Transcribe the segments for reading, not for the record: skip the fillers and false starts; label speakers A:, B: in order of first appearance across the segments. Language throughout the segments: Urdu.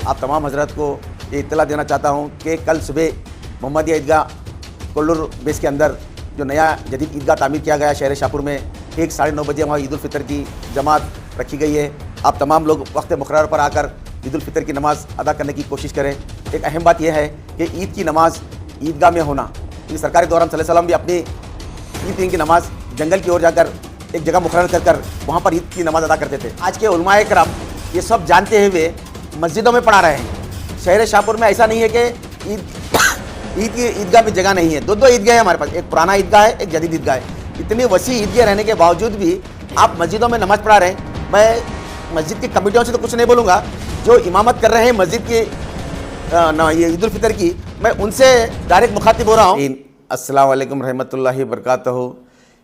A: آپ تمام حضرات کو یہ اطلاع دینا چاہتا ہوں کہ کل صبح محمدیہ عیدگاہ کولور بیس کے اندر جو نیا جدید عیدگاہ تعمیر کیا گیا شہر شاہپور میں 9:30 بجے وہاں عید الفطر کی جماعت رکھی گئی ہے۔ آپ تمام لوگ وقت مقرر پر آ کر عید الفطر کی نماز ادا کرنے کی کوشش کریں۔ ایک اہم بات یہ ہے کہ عید کی نماز عیدگاہ میں ہونا، کیونکہ سرکار دو عالم صلی اللہ علیہ وسلم بھی اپنی عید کی نماز جنگل کی اور جا کر ایک جگہ مقرر کر وہاں پر عید کی نماز ادا کرتے تھے۔ آج کے علماء کرام یہ سب جانتے ہوئے مسجدوں میں پڑھا رہے ہیں۔ شہر شاہپور میں ایسا نہیں ہے کہ عید کی عیدگاہ میں جگہ نہیں ہے، دو عیدگاہ ہیں ہمارے پاس، ایک پرانا عیدگاہ ہے، ایک جدید عیدگاہ ہے۔ اتنی وسیع عیدگاہ رہنے کے باوجود بھی آپ مسجدوں میں نماز پڑھا رہے ہیں۔ میں مسجد کی کمیٹیوں سے تو کچھ نہیں بولوں گا، جو امامت کر رہے ہیں مسجد کی یہ عید الفطر کی، میں ان سے ڈائریکٹ مخاطب ہو رہا ہوں۔ السلام علیکم رحمۃ اللہ وبرکاتہ۔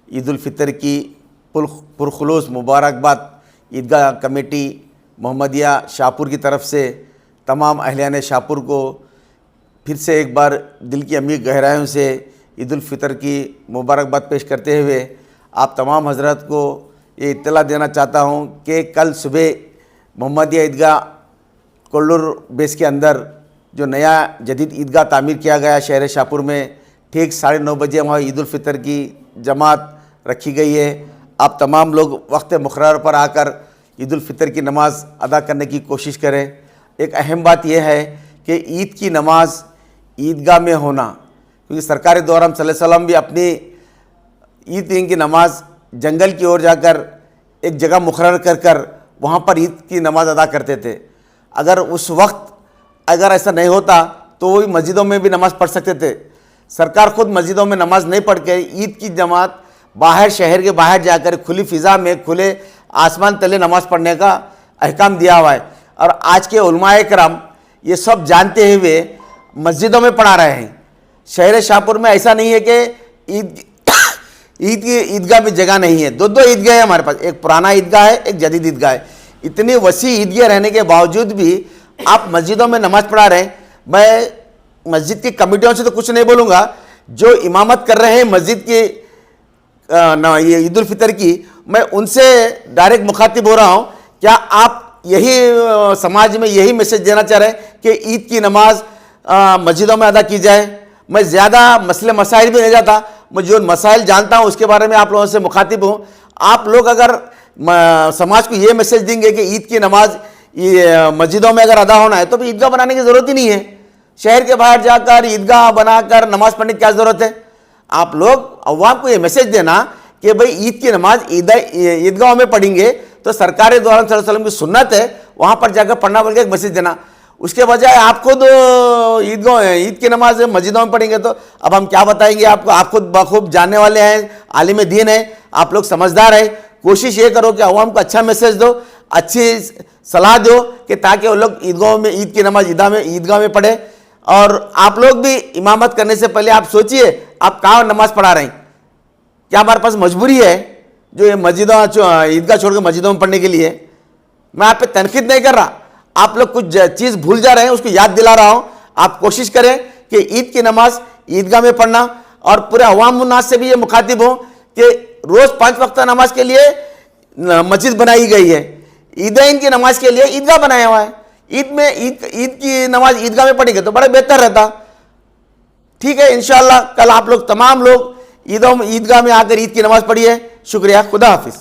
A: عید الفطر کی پرخلوص مبارکباد عیدگاہ کمیٹی محمدیہ شاہپور کی طرف سے تمام اہلیان شاہپور کو پھر سے ایک بار دل کی عمیق گہرائیوں سے عید الفطر کی مبارکباد پیش کرتے ہوئے آپ تمام حضرات کو یہ اطلاع دینا چاہتا ہوں کہ کل صبح محمدیہ عیدگاہ کولور بیس کے اندر جو نیا جدید عیدگاہ تعمیر کیا گیا شہر شاہپور میں 9:30 بجے وہاں عید الفطر کی جماعت رکھی گئی ہے۔ آپ تمام لوگ وقت مقرر پر آ کر عید الفطر کی نماز ادا کرنے کی کوشش کریں۔ ایک اہم بات یہ ہے کہ عید کی نماز عیدگاہ میں ہونا، کیونکہ سرکار دو عالم صلی اللہ علیہ وسلم بھی اپنی عید کی نماز جنگل کی اور جا کر ایک جگہ مقرر کر وہاں پر عید کی نماز ادا کرتے تھے۔ اگر اس وقت ایسا نہیں ہوتا تو وہ مسجدوں میں بھی نماز پڑھ سکتے تھے۔ سرکار خود مسجدوں میں نماز نہیں پڑھ کے عید کی جماعت باہر شہر کے باہر جا کر کھلی فضا میں کھلے آسمان تلے نماز پڑھنے کا احکام دیا ہوا ہے، اور آج کے علماء کرام یہ سب جانتے ہوئے مسجدوں میں پڑھا رہے ہیں۔ شہر شاہپور میں ایسا نہیں ہے کہ عید کی عیدگاہ میں جگہ نہیں ہے، دو عیدگاہ ہیں ہمارے پاس، ایک پرانا عیدگاہ ہے، ایک جدید عیدگاہ ہے۔ اتنی وسیع عیدگاہ رہنے کے باوجود بھی آپ مسجدوں میں نماز پڑھا رہے ہیں۔ میں مسجد کی کمیٹیوں سے تو کچھ نہیں بولوں گا، جو امامت کر رہے ہیں مسجد کی یہ عید الفطر کی، میں ان سے ڈائریکٹ مخاطب ہو رہا ہوں۔ کیا آپ یہی سماج میں یہی میسج دینا چاہ رہے ہیں کہ عید کی نماز مسجدوں میں ادا کی جائے؟ میں زیادہ مسئلے مسائل بھی نہیں جاتا، میں جو مسائل جانتا ہوں اس کے بارے میں آپ لوگوں سے مخاطب ہوں۔ آپ لوگ اگر سماج کو یہ میسج دیں گے کہ عید کی نماز مسجدوں میں اگر ادا ہونا ہے تو بھی عیدگاہ بنانے کی ضرورت ہی نہیں ہے۔ شہر کے باہر جا کر عیدگاہ بنا کر نماز پڑھنے کی کیا ضرورت ہے؟ آپ لوگ عوام کو یہ میسج دینا کہ بھئی عید کی نماز عیدگاہوں میں پڑھیں گے تو سرکار دو عالم صلی اللہ علیہ وسلم کی سنت ہے، وہاں پر جا کر پڑھنا بول کے ایک میسج دینا۔ اس کے بجائے آپ خود عید کی نماز مسجدوں میں پڑھیں گے تو اب ہم کیا بتائیں گے آپ کو؟ آپ خود بخوب جاننے والے ہیں، عالم دین ہیں، آپ لوگ سمجھدار ہیں۔ کوشش یہ کرو کہ عوام کو اچھا میسج دو، اچھی صلاح دو کہ تاکہ وہ لوگ عیدگاہوں میں عید کی نماز عیدگاہ میں پڑھیں۔ اور آپ لوگ بھی امامت کرنے سے پہلے آپ سوچئے آپ کہاں نماز پڑھا رہے ہیں۔ کیا ہمارے پاس مجبوری ہے جو یہ عیدگاہ چھوڑ کے مسجدوں میں پڑھنے کے لیے؟ میں آپ پہ تنقید نہیں کر رہا، آپ لوگ کچھ چیز بھول جا رہے ہیں، اس کو یاد دلا رہا ہوں۔ آپ کوشش کریں کہ عید کی نماز عیدگاہ میں پڑھنا، اور پورے عوام الناس سے بھی یہ مخاطب ہوں کہ روز 5 وقتہ نماز کے لیے مسجد بنائی گئی ہے، عیدین کی نماز کے لیے عیدگاہ بنایا ہوا ہے۔ عید کی نماز عیدگاہ میں پڑھیں گے تو بڑا بہتر رہتا۔ ٹھیک ہے، انشاءاللہ کل آپ لوگ تمام لوگ عیدگاہ میں آ کر عید کی نماز پڑھیے۔ شکریہ، خدا حافظ۔